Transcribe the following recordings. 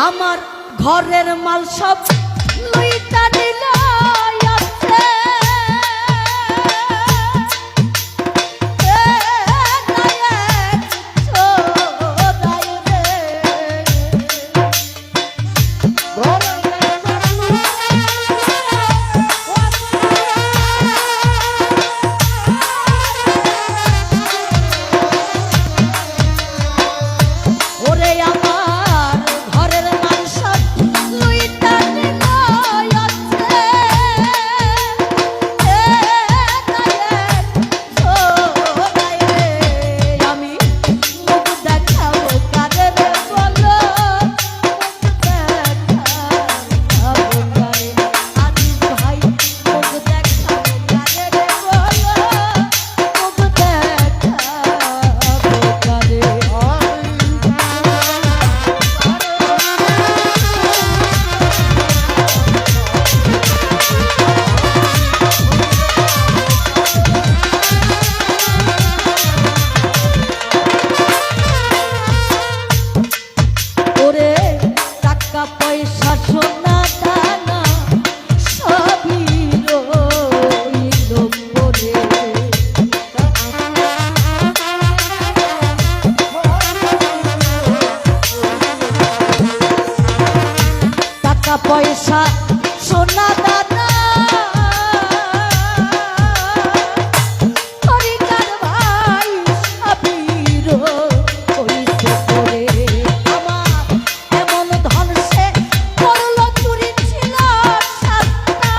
আমার ঘরের মাল সব লইতা নিল আছে পয়সা সোনা দানা হরিকার ভাই সাবির কইছে করে আমার এমন ধন সে করলো চুরি ছিল সাতটা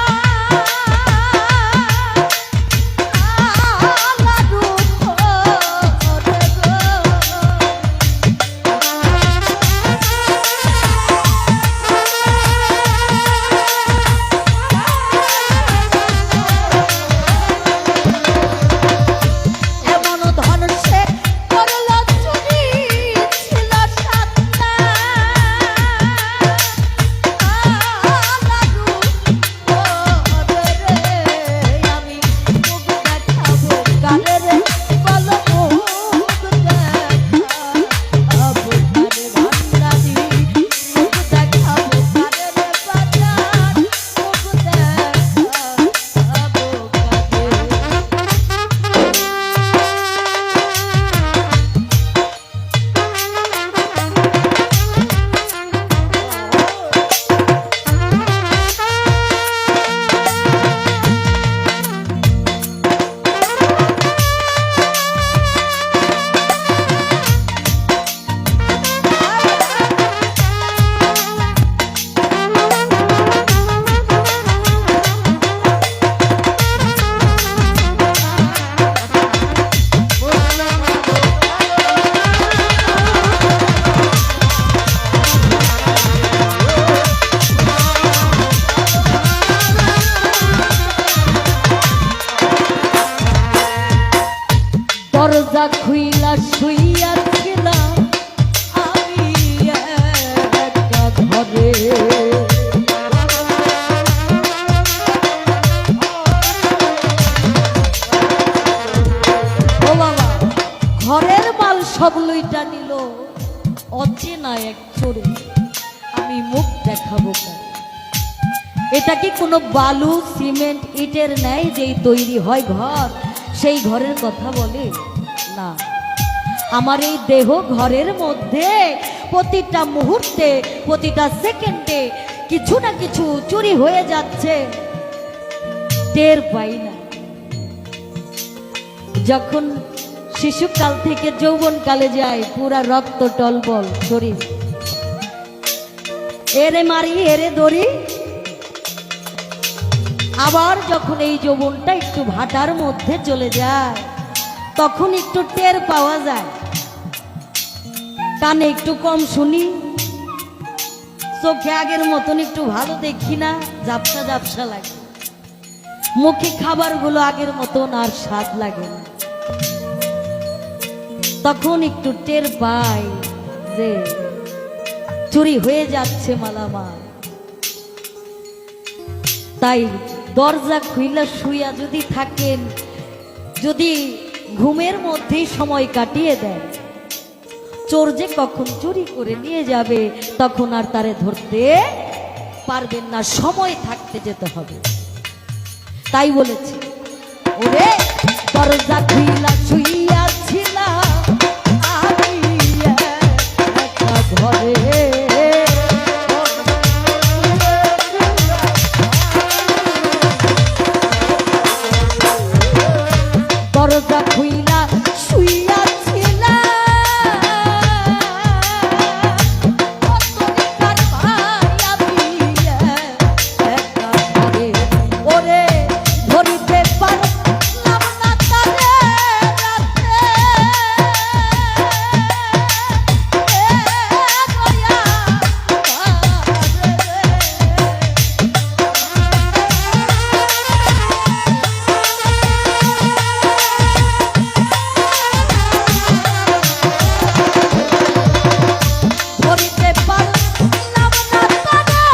লাডু করে গো দরজা খুইলা শুইয়াছিলাম আমি একা ঘরে ও বাবা ঘরের মাল সব লইটা নিল অচেনা এক চোরে আমি মুখ দেখাবো কেন এটা কি কোনো বালু সিমেন্ট ইটের ন্যায় যেই তৈরি হয় ঘর সেই ঘরের কথা বলে না আমার এই দেহ ঘরের মধ্যে প্রতিটা মুহূর্তে প্রতিটা সেকেন্ডে কিছু না কিছু চুরি হয়ে যাচ্ছে টের পাই না যখন শিশুকাল থেকে যৌবনকালে যায় পুরা রক্ত টলবল শরীর এরে মারি এরে দড়ি আবার যখন এই যৌবনটা একটু ভাটার মধ্যে চলে যায় তখন একটু টের পাওয়া যায় কানে একটু কম শুনি চোখে আগের মতন একটু ভালো দেখি না ঝাপসা ঝাপসা লাগে মুখে খাবারগুলো আগের মতন আর স্বাদ লাগে না তখন একটু টের পাই যে চুরি হয়ে যাচ্ছে মালামাল তাই দরজা খুইলা শুইয়া যদি থাকেন যদি ঘুমের মধ্যেই সময় কাটিয়ে দেন চোর যে কখন চুরি করে নিয়ে যাবে তখন আর তারে ধরতে পারবেন না, সময় থাকতে যেতে হবে। তাই বলেছি, ওরে দরজা খুইলা শুইয়াছিলা আমি একা ঘরে, দরজা খুইলা শুইয়াছিলা অতরিকার ভাই আমি একা ঘরে, ওরে ধরিতে পারলাম না তারে রাতে, দয়া ধরিতে পারলাম না তারে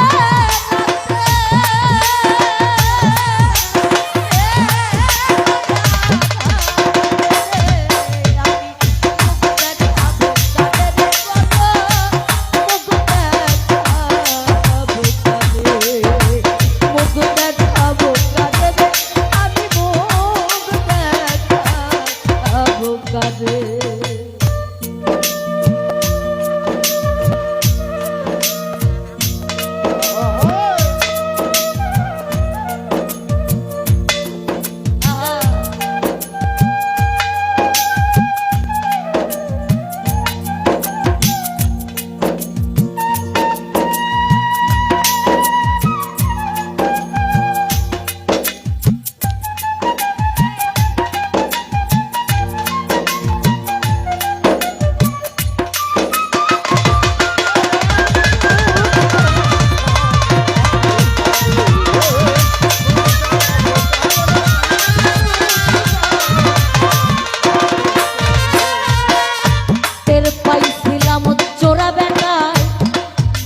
পাইছিলাম চোরা বেটায়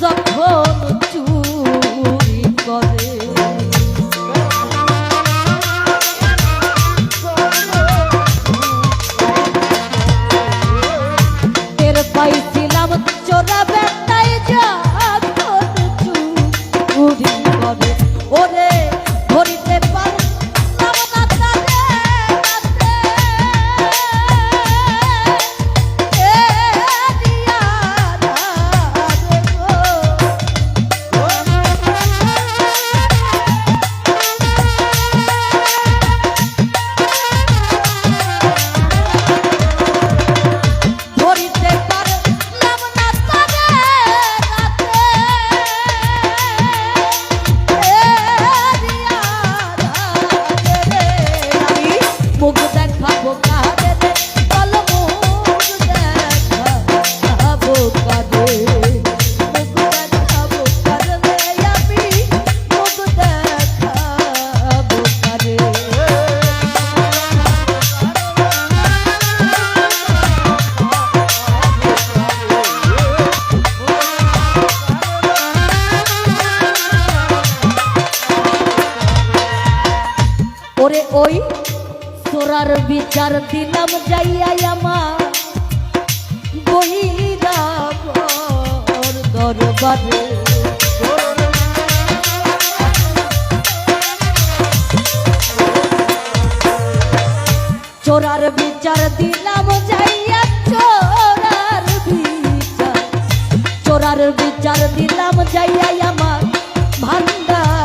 যখন চুরি করে, টের পাইছিলাম চোরা বেটায় যখন চুরি করে, ওরে ধরিতে পারলাম না তারে রাতে, ধরিতে পারলাম না তারে রাতে, আমি মুখ দেখাবো কারে রে, বল মুখ দেখাবো কারে, মুখ দেখাবো কারে রে, আমি মুখ দেখাবো কারে। ওরে ওই চোরার বিচার দিলাম যাইয়া আমার বহিরাগর দরবারে, চোরার বিচার দিলাম যাইয়া, চোরার বিচার দিলাম যাইয়া আমার ভান্ডার